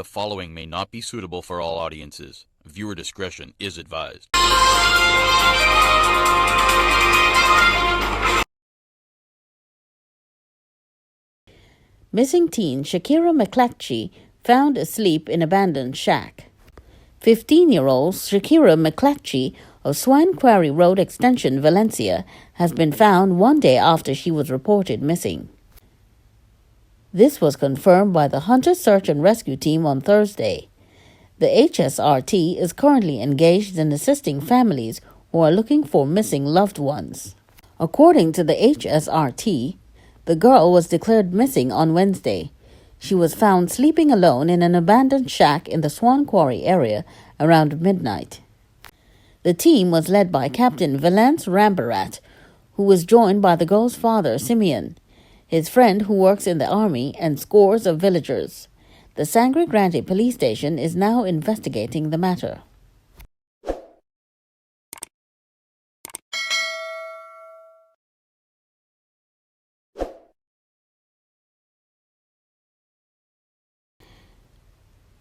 The following may not be suitable for all audiences. Viewer discretion is advised. Missing teen Shakira McClatchy found asleep in abandoned shack. 15-year-old Shakira McClatchy of Swan Quarry Road Extension, Valencia, has been found one day after she was reported missing. This was confirmed by the Hunter Search and Rescue Team on Thursday. The HSRT is currently engaged in assisting families who are looking for missing loved ones. According to the HSRT, the girl was declared missing on Wednesday. She was found sleeping alone in an abandoned shack in the Swan Quarry area around midnight. The team was led by Captain Valence Rambarat, who was joined by the girl's father, Simeon, his friend who works in the army, and scores of villagers. The Sangre Grande police station is now investigating the matter.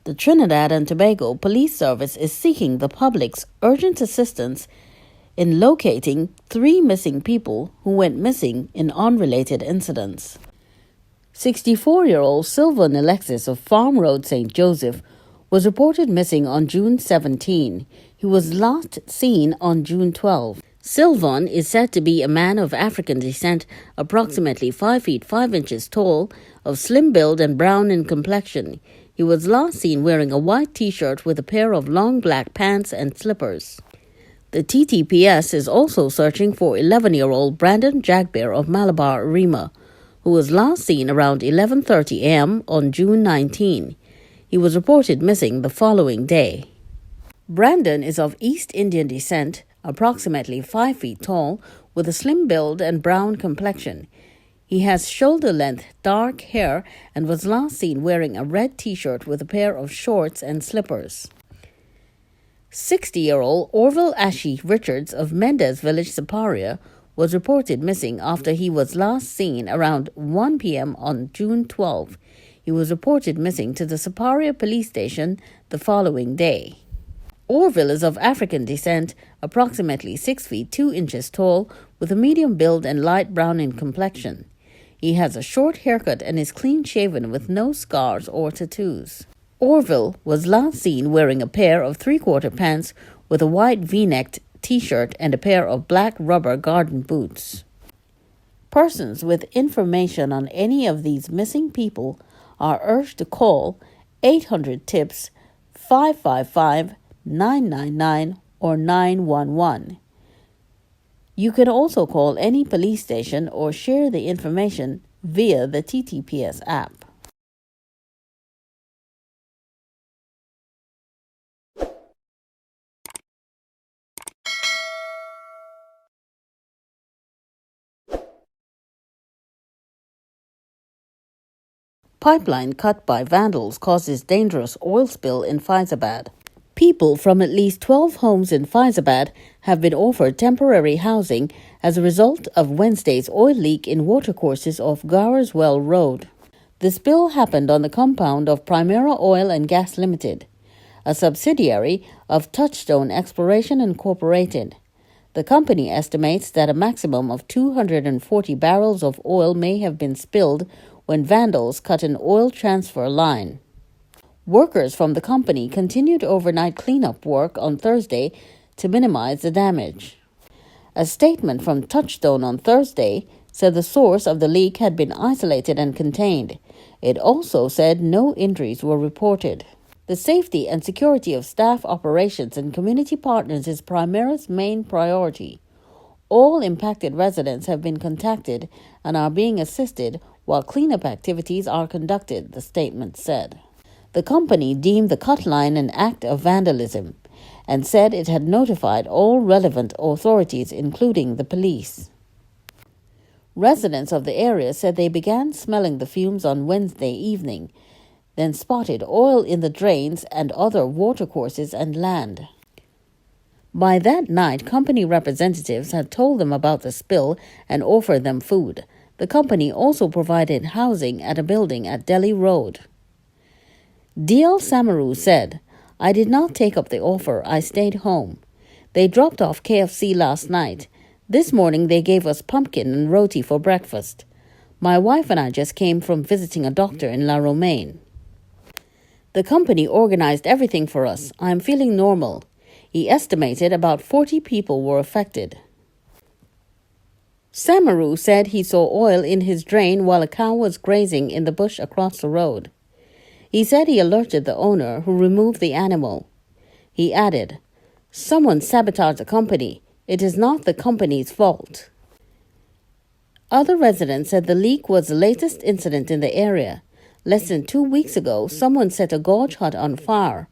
The Trinidad and Tobago Police Service is seeking the public's urgent assistance in locating 3 missing people who went missing in unrelated incidents. 64-year-old Sylvan Alexis of Farm Road, St. Joseph, was reported missing on June 17. He was last seen on June 12. Sylvan is said to be a man of African descent, approximately 5 feet 5 inches tall, of slim build and brown in complexion. He was last seen wearing a white t-shirt with a pair of long black pants and slippers. The TTPS is also searching for 11-year-old Brandon Jagbear of Malabar, Rima, who was last seen around 11:30 a.m. on June 19. He was reported missing the following day. Brandon is of East Indian descent, approximately 5 feet tall, with a slim build and brown complexion. He has shoulder-length dark hair and was last seen wearing a red t-shirt with a pair of shorts and slippers. 60-year-old Orville Ashe Richards of Mendez Village, Siparia, was reported missing after he was last seen around 1 p.m. on June 12. He was reported missing to the Siparia police station the following day. Orville is of African descent, approximately 6 feet 2 inches tall, with a medium build and light brown in complexion. He has a short haircut and is clean-shaven with no scars or tattoos. Orville was last seen wearing a pair of 3/4 pants with a white V-necked t-shirt and a pair of black rubber garden boots. Persons with information on any of these missing people are urged to call 800-TIPS 555-999 or 911. You can also call any police station or share the information via the TTPS app. Pipeline cut by vandals causes dangerous oil spill in Faizabad. People from at least 12 homes in Faizabad have been offered temporary housing as a result of Wednesday's oil leak in watercourses off Gowerswell Road. The spill happened on the compound of Primera Oil and Gas Limited, a subsidiary of Touchstone Exploration Incorporated. The company estimates that a maximum of 240 barrels of oil may have been spilled when vandals cut an oil transfer line. Workers from the company continued overnight cleanup work on Thursday to minimize the damage. A statement from Touchstone on Thursday said the source of the leak had been isolated and contained. It also said no injuries were reported. The safety and security of staff, operations, and community partners is Primera's main priority. All impacted residents have been contacted and are being assisted while cleanup activities are conducted, the statement said. The company deemed the cut line an act of vandalism and said it had notified all relevant authorities, including the police. Residents of the area said they began smelling the fumes on Wednesday evening, then spotted oil in the drains and other watercourses and land. By that night, company representatives had told them about the spill and offered them food. The company also provided housing at a building at Delhi Road. D.L. Samaru said, "I did not take up the offer. I stayed home. They dropped off KFC last night. This morning they gave us pumpkin and roti for breakfast. My wife and I just came from visiting a doctor in La Romaine. The company organized everything for us. I am feeling normal." He estimated about 40 people were affected. Samaru said he saw oil in his drain while a cow was grazing in the bush across the road. He said he alerted the owner, who removed the animal. He added, "Someone sabotaged the company. It is not the company's fault." Other residents said the leak was the latest incident in the area. Less than 2 weeks ago, someone set a gorge hut on fire.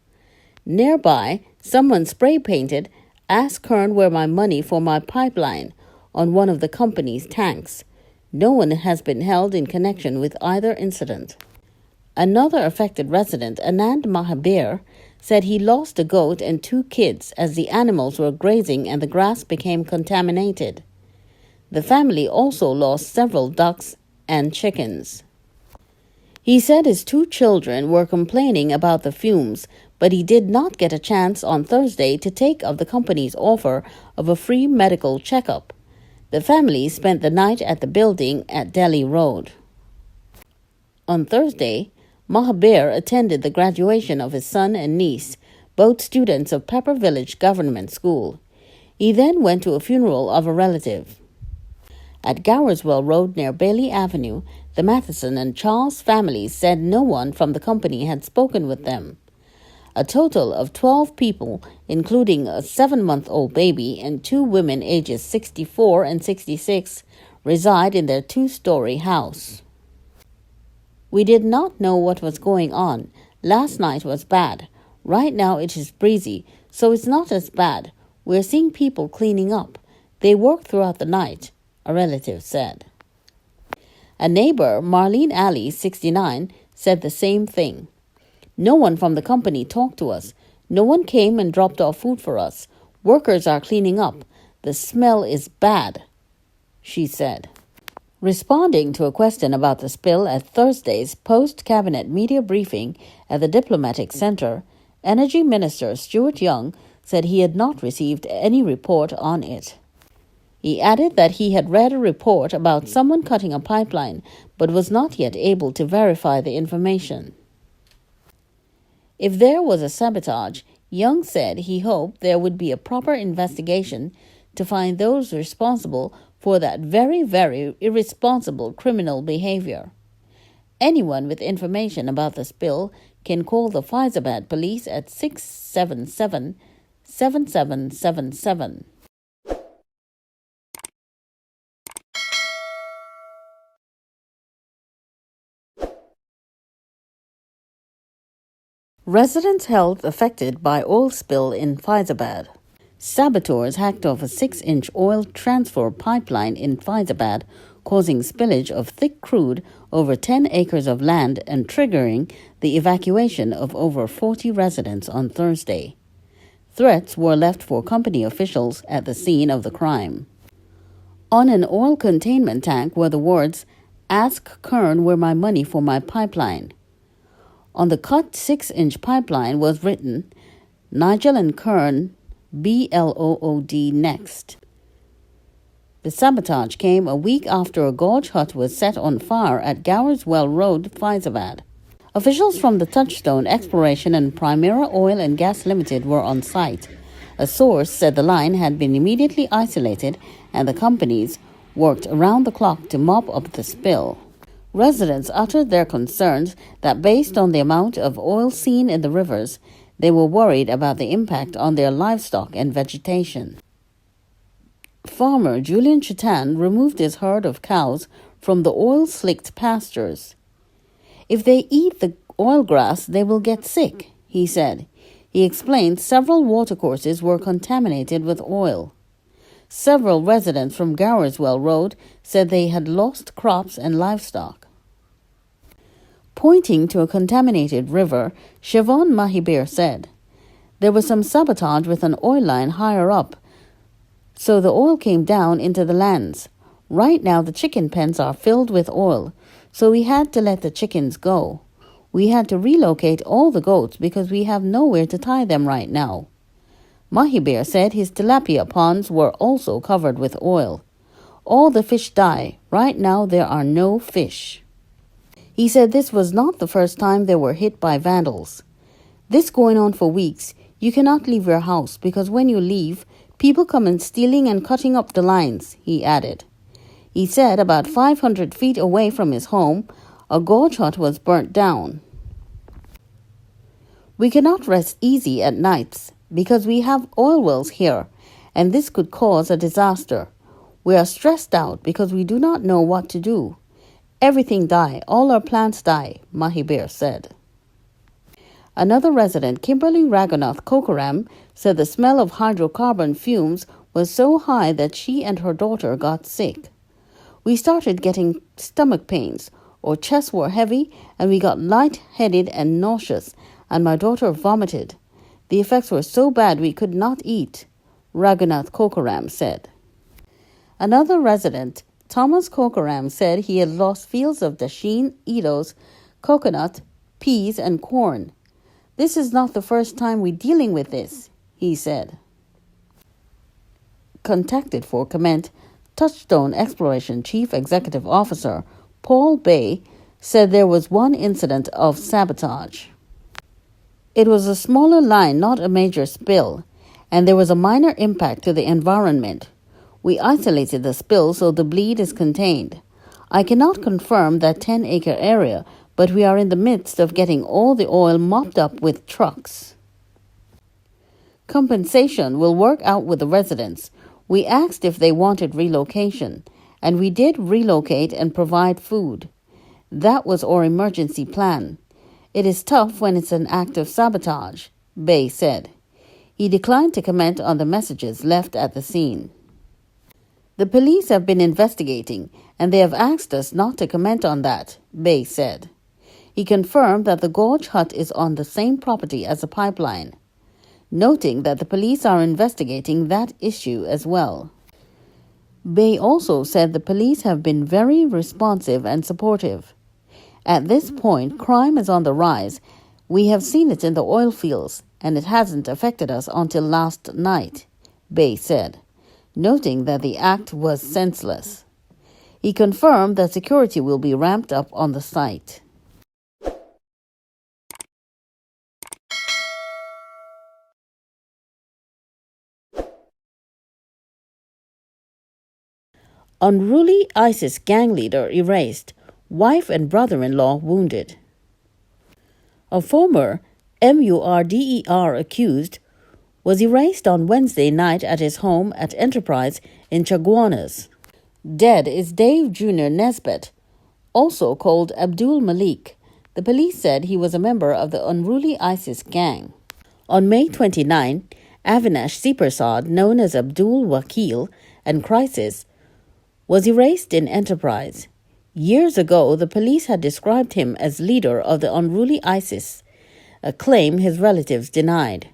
Nearby, someone spray-painted, "Ask Kern where my money for my pipeline," on one of the company's tanks. No one has been held in connection with either incident. Another affected resident, Anand Mahabir, said he lost a goat and 2 kids as the animals were grazing and the grass became contaminated. The family also lost several ducks and chickens. He said his 2 children were complaining about the fumes, but he did not get a chance on Thursday to take up the company's offer of a free medical checkup. The family spent the night at the building at Delhi Road. On Thursday, Mahabir attended the graduation of his son and niece, both students of Pepper Village Government School. He then went to a funeral of a relative. At Gowerswell Road near Bailey Avenue, the Matheson and Charles families said no one from the company had spoken with them. A total of 12 people, including a 7-month-old baby and 2 women ages 64 and 66, reside in their 2-story house. "We did not know what was going on. Last night was bad. Right now it is breezy, so it's not as bad. We're seeing people cleaning up. They worked throughout the night," a relative said. A neighbor, Marlene Ali, 69, said the same thing. "No one from the company talked to us. No one came and dropped off food for us. Workers are cleaning up. The smell is bad," she said. Responding to a question about the spill at Thursday's post-cabinet media briefing at the Diplomatic Center, Energy Minister Stuart Young said he had not received any report on it. He added that he had read a report about someone cutting a pipeline but was not yet able to verify the information. If there was a sabotage, Young said he hoped there would be a proper investigation to find those responsible for that very, very irresponsible criminal behavior. Anyone with information about the spill can call the Faizabad police at 677-7777. Residents' health affected by oil spill in Faizabad. Saboteurs hacked off a 6-inch oil transfer pipeline in Faizabad, causing spillage of thick crude over 10 acres of land and triggering the evacuation of over 40 residents on Thursday. Threats were left for company officials at the scene of the crime. On an oil containment tank were the words, "Ask Kern where my money for my pipeline." On the cut 6-inch pipeline was written, "Nigel and Kern, BLOOD next." The sabotage came a week after a gorge hut was set on fire at Gowerswell Road, Faizabad. Officials from the Touchstone Exploration and Primera Oil and Gas Limited were on site. A source said the line had been immediately isolated and the companies worked around the clock to mop up the spill. Residents uttered their concerns that based on the amount of oil seen in the rivers, they were worried about the impact on their livestock and vegetation. Farmer Julian Chitan removed his herd of cows from the oil-slicked pastures. "If they eat the oil grass, they will get sick," he said. He explained several watercourses were contaminated with oil. Several residents from Gowerswell Road said they had lost crops and livestock. Pointing to a contaminated river, Siobhan Mahibir said, "There was some sabotage with an oil line higher up, so the oil came down into the lands. Right now the chicken pens are filled with oil, so we had to let the chickens go. We had to relocate all the goats because we have nowhere to tie them right now. Mahi Bear said his tilapia ponds were also covered with oil. All the fish die. Right now there are no fish. He said this was not the first time they were hit by vandals. This going on for weeks. You cannot leave your house because when you leave, people come in stealing and cutting up the lines, he added. He said about 500 feet away from his home, a gorge hut was burnt down. We cannot rest easy at nights because we have oil wells here, and this could cause a disaster. We are stressed out because we do not know what to do. Everything die, all our plants die, Mahi Bear said. Another resident, Kimberly Ragunath Kokoram, said the smell of hydrocarbon fumes was so high that she and her daughter got sick. We started getting stomach pains, our chests were heavy, and we got light-headed and nauseous, and my daughter vomited. The effects were so bad we could not eat, Ragunath Kokoram said. Another resident, Thomas Kokoram, said he had lost fields of dasheen, Edos, coconut, peas, and corn. This is not the first time we're dealing with this, he said. Contacted for comment, Touchstone Exploration Chief Executive Officer Paul Bay said there was one incident of sabotage. It was a smaller line, not a major spill, and there was a minor impact to the environment. We isolated the spill so the bleed is contained. I cannot confirm that 10-acre area, but we are in the midst of getting all the oil mopped up with trucks. Compensation will work out with the residents. We asked if they wanted relocation, and we did relocate and provide food. That was our emergency plan. It is tough when it's an act of sabotage, Bay said. He declined to comment on the messages left at the scene. The police have been investigating, and they have asked us not to comment on that, Bay said. He confirmed that the gorge hut is on the same property as the pipeline, noting that the police are investigating that issue as well. Bay also said the police have been very responsive and supportive. At this point, crime is on the rise. We have seen it in the oil fields, and it hasn't affected us until last night, Bay said, noting that the act was senseless. He confirmed that security will be ramped up on the site. Unruly Isis gang leader erased, wife and brother-in-law wounded. A former MURDER accused was erased on Wednesday night at his home at Enterprise in Chaguanas. Dead is Dave Jr. Nesbitt, also called Abdul Malik. The police said he was a member of the Unruly Isis gang. On May 29, Avinash Sipersad, known as Abdul Wakil and Crisis, was erased in Enterprise. Years ago, the police had described him as leader of the Unruly Isis, a claim his relatives denied.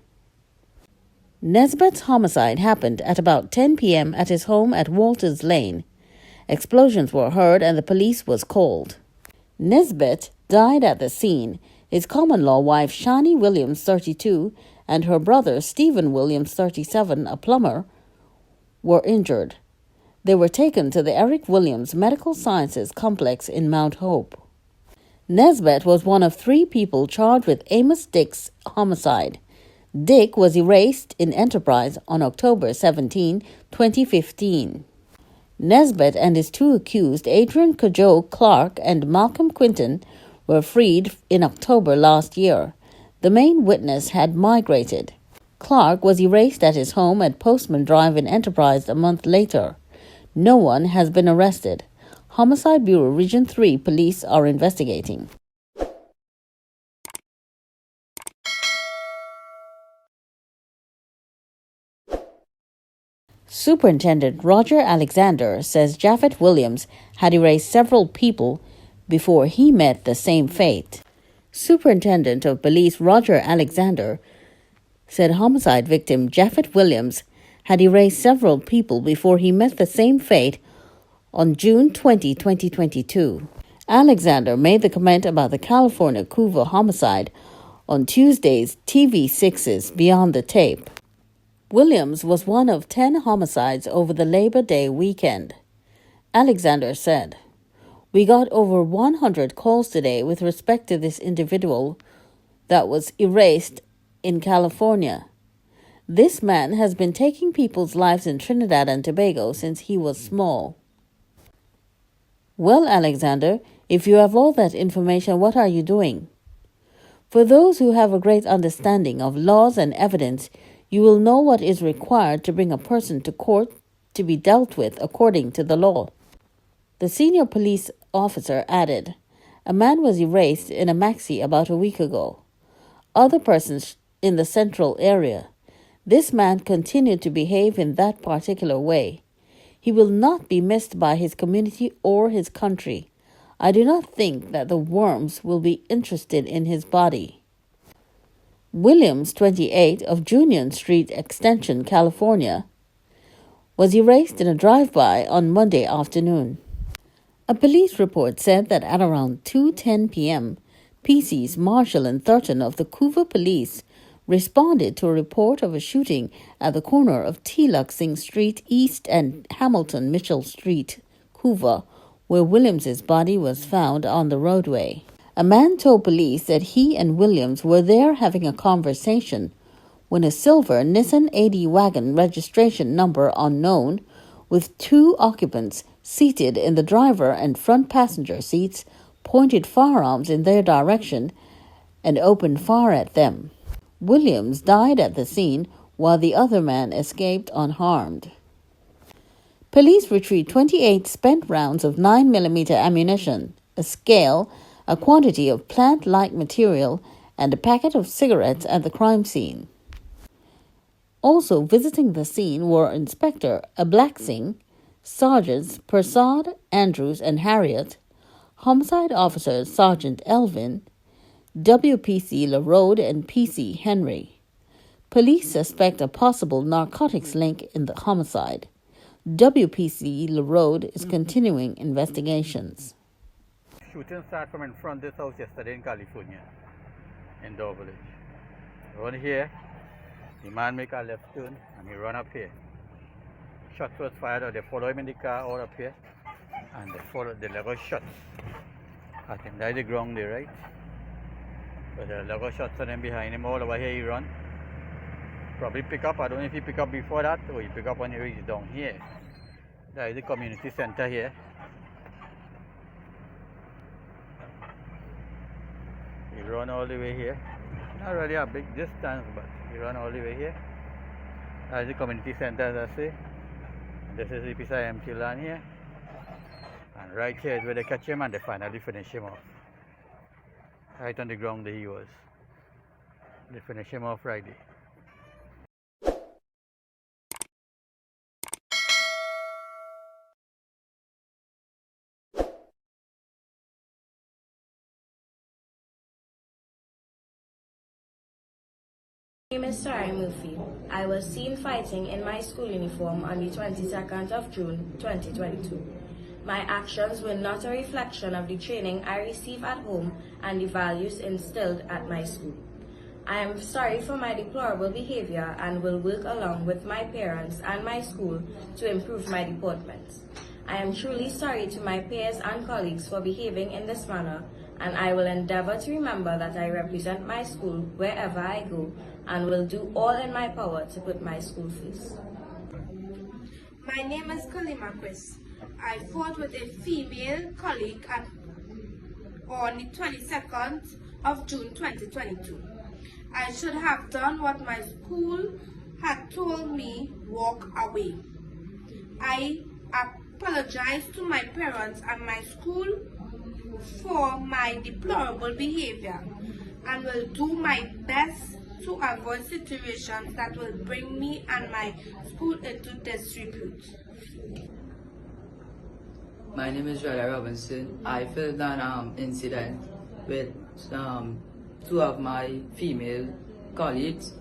Nesbitt's homicide happened at about 10 p.m. at his home at Walters Lane. Explosions were heard and the police was called. Nesbitt died at the scene. His common-law wife Shani Williams, 32, and her brother Stephen Williams, 37, a plumber, were injured. They were taken to the Eric Williams Medical Sciences Complex in Mount Hope. Nesbitt was one of 3 people charged with Amos Dick's homicide. Dick was erased in Enterprise on October 17, 2015. Nesbitt and his 2 accused, Adrian Cudjoe Clark and Malcolm Quinton, were freed in October last year. The main witness had migrated. Clark was erased at his home at Postman Drive in Enterprise a month later. No one has been arrested. Homicide Bureau Region 3 police are investigating. Superintendent Roger Alexander says Japhet Williams had erased several people before he met the same fate. Superintendent of Police Roger Alexander said homicide victim Japhet Williams had erased several people before he met the same fate on June 20, 2022. Alexander made the comment about the California Couva homicide on Tuesday's TV6's Beyond the Tape. Williams was one of 10 homicides over the Labor Day weekend. Alexander said, "We got over 100 calls today with respect to this individual that was erased in California. This man has been taking people's lives in Trinidad and Tobago since he was small." "Well, Alexander, if you have all that information, what are you doing? For those who have a great understanding of laws and evidence, you will know what is required to bring a person to court to be dealt with according to the law." The senior police officer added, "A man was erased in a maxi about a week ago. Other persons in the central area. This man continued to behave in that particular way. He will not be missed by his community or his country. I do not think that the worms will be interested in his body." Williams, 28, of Union Street Extension, California, was erased in a drive-by on Monday afternoon. A police report said that at around 2:10 p.m., PCs Marshall and Thurton of the Couva Police responded to a report of a shooting at the corner of Tluxing Street East and Hamilton Mitchell Street, Couva, where Williams's body was found on the roadway. A man told police that he and Williams were there having a conversation when a silver Nissan AD wagon, registration number unknown, with 2 occupants seated in the driver and front passenger seats, pointed firearms in their direction and opened fire at them. Williams died at the scene while the other man escaped unharmed. Police retrieved 28 spent rounds of 9mm ammunition, a scale, a quantity of plant-like material, and a packet of cigarettes at the crime scene. Also visiting the scene were Inspector Ablaxing, Sergeants Persad, Andrews, and Harriet, Homicide Officers Sergeant Elvin, WPC LaRode, and PC Henry. Police suspect a possible narcotics link in the homicide. WPC LaRode is continuing investigations. Shooting started from in front of this house yesterday in California, in Dover Village. Run here, the man make a left turn and he run up here. Shots was fired, they follow him in the car all up here, and they level shots at him. That's the ground there, right? But the level shots on him behind him, all over here he run. Probably pick up, I don't know if he pick up before that or he pick up when he reaches down here. That is the community center here. He run all the way here. Not really a big distance, but he run all the way here. That is the community center, as I say. And this is the piece of empty land here. And right here is where they catch him and they finally finish him off. Right on the ground there he was. They finish him off right there. My name is Sarah Murphy. I was seen fighting in my school uniform on the 22nd of June 2022. My actions were not a reflection of the training I received at home and the values instilled at my school. I am sorry for my deplorable behavior and will work along with my parents and my school to improve my deportment. I am truly sorry to my peers and colleagues for behaving in this manner, and I will endeavor to remember that I represent my school wherever I go and will do all in my power to put my school first. My name is Kalima Chris. I fought with a female colleague on the 22nd of June 2022. I should have done what my school had told me, walk away. I apologize to my parents and my school for my deplorable behavior and will do my best to avoid situations that will bring me and my school into disrepute. My name is Riley Robinson. I filmed an incident with 2 of my female colleagues,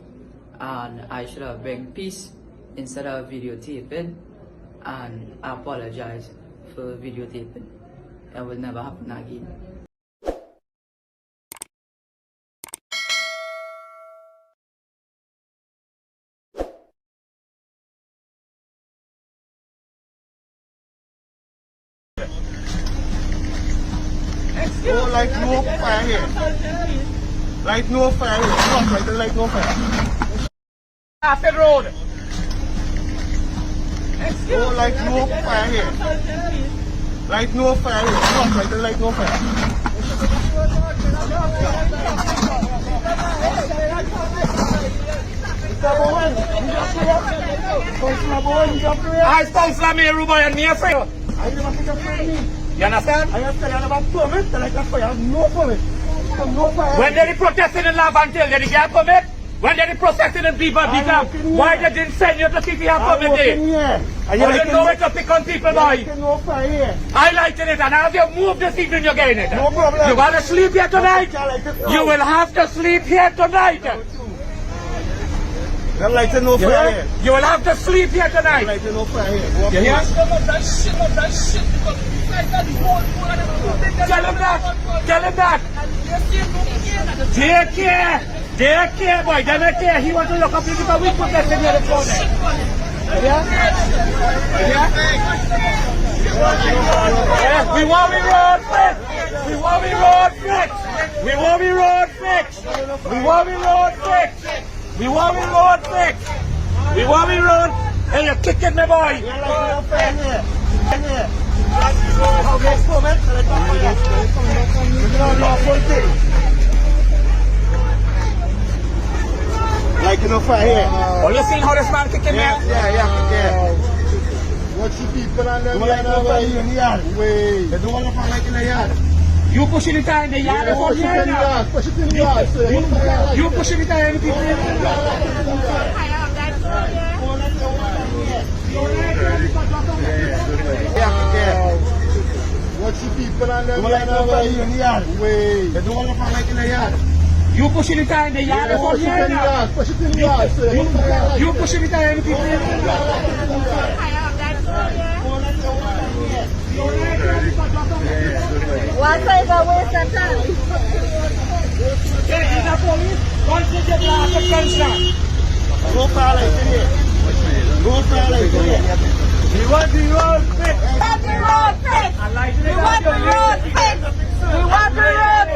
and I should have bring peace instead of videotaping, and I apologize for videotaping. it will never happen again. Oh, like no fire here. Like no fire here. Not right, like no fire. After road. Oh, like no fire here. Like no fire here. Not right, like no fire. I spoke from me, Rubo, and me afraid. I never think of me. You understand? I have a permit, like I have no permit. No fire. When they protested in Lavantil, did they get a permit? When they protested in people, why they didn't send you to see if you have permit there? I didn't know where to pick on people, boy. No fire here. I liked it, and as you move this evening, you're getting it. No problem. You want to sleep here tonight? You will have to sleep here tonight. I'd like to know fire here. You will have to sleep here tonight. I'd like to know fire here. You hear? Tell him that. Tell him that. Take care. Take care, boy. They don't care. He wants to look up into the weak protesting here this morning. Yeah? Yeah? We want we road fix. We want we road fix. We want we road fix. We want we road fix. We want we road fix. We want we road. Hey, you're kicking me, boy. Like you know fire here. Oh, you seen how this man kicking me? Yeah. Watch the people and them like no fire in the yard. Wait. They don't want to fire like in the yard. You pushing it in the yard or push it in the yard. Push it in the yard. You pushing it in the people in the yard. Watch the people and them like no fire in the yard. Wait. They don't want to fire like in the yard. You pushing it in the yard or push it in the yard. Push it in the yard. You pushing it in the people in the yard. WASA is a waste of time. Hey, he's a police. Don't take your glass of attention. No fire like in here. No fire like in here. We want the road fixed. We want the road fixed. We want the road fixed. We want the road fixed. We want the road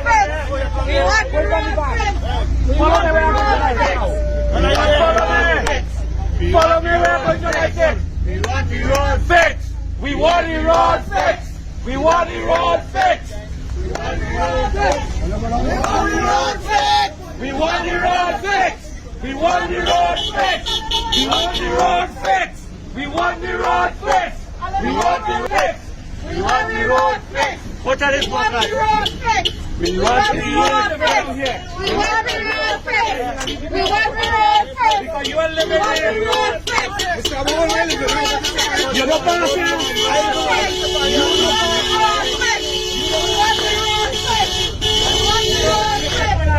fixed. We want the road fixed. Follow me where I'm going to like it. We want the road fixed. We want the road fixed. We want the road fixed. We want the road fixed. We want the road fixed. We want the road fixed. We want the road fixed. We want the road fixed. We want the road fixed. We want the road fixed. What are this one like? We want the road fixed. We want the road fixed. We want the road fixed. Because you are living here. Mr. Boone, you're living here. You're not passing. We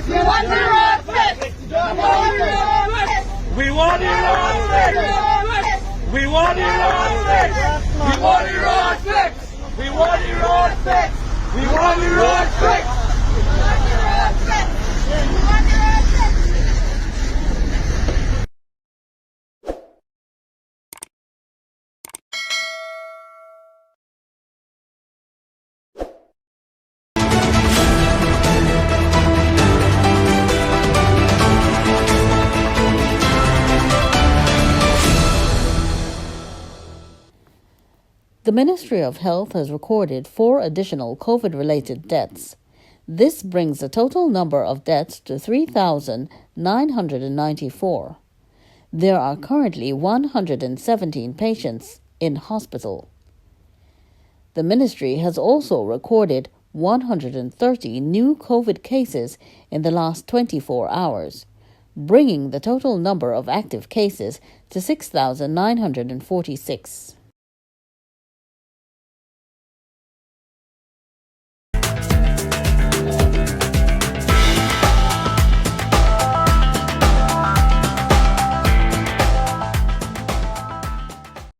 want the road fixed. We want the road fixed. We want the road fixed. We want the road fixed. We want the road fixed. We want the road fixed. The Ministry of Health has recorded 4 additional COVID-related deaths. This brings the total number of deaths to 3,994. There are currently 117 patients in hospital. The ministry has also recorded 130 new COVID cases in the last 24 hours, bringing the total number of active cases to 6,946.